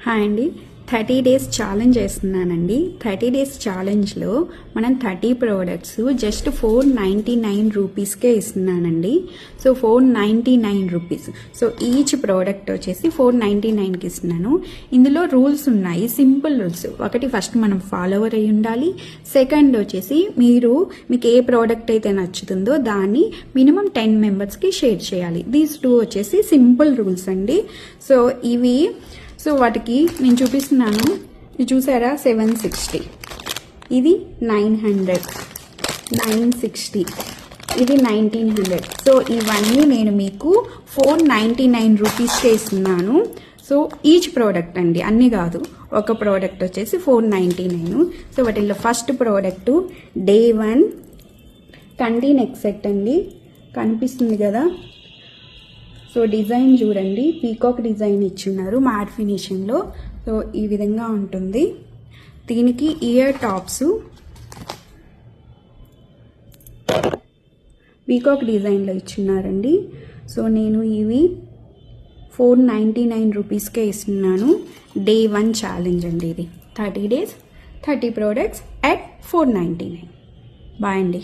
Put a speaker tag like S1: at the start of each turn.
S1: Hi అండి, 30 days challenge చేస్తున్నానండి. 30 days ఛాలెంజ్లో మనం 30 ప్రోడక్ట్స్ జస్ట్ 499 రూపీస్కే ఇస్తున్నానండి. So 499 rupees. So each product వచ్చేసి 499కి ఇస్తున్నాను. ఇందులో రూల్స్ ఉన్నాయి, సింపుల్ రూల్స్. ఒకటి, ఫస్ట్ మనం ఫాలోవర్ అయి ఉండాలి. సెకండ్ వచ్చేసి మీకు ఏ ప్రోడక్ట్ అయితే నచ్చుతుందో దాన్ని మినిమం 10 మెంబర్స్కి షేర్ చేయాలి. దీస్ 2 వచ్చేసి సింపుల్ రూల్స్ అండి. సో వాటికి నేను చూపిస్తున్నాను. ఇది చూసారా, 760, ఇది 900, 960, ఇది 1900. సో ఇవన్నీ నేను మీకు 499 రూపీస్కే ఇస్తున్నాను. సో ఈచ్ ప్రోడక్ట్ అండి, అన్నీ కాదు. ఒక ప్రోడక్ట్ వచ్చేసి 499. సో వాటిల్లో ఫస్ట్ ప్రోడక్ట్ Day 1 కంటి నెక్ సెట్ అండి. కనిపిస్తుంది కదా. సో డిజైన్ చూడండి, పీకాక్ డిజైన్ ఇచ్చున్నారు మ్యాట్ ఫినిషింగ్లో. సో ఈ విధంగా ఉంటుంది. దీనికి ఇయర్ టాప్స్ పీకాక్ డిజైన్లో ఇచ్చున్నారండి. సో నేను ఇవి 499 రూపీస్కే ఇస్తున్నాను. Day 1 ఛాలెంజ్ అండి ఇది. 30 days 30 products at 499. బాయ్ అండి.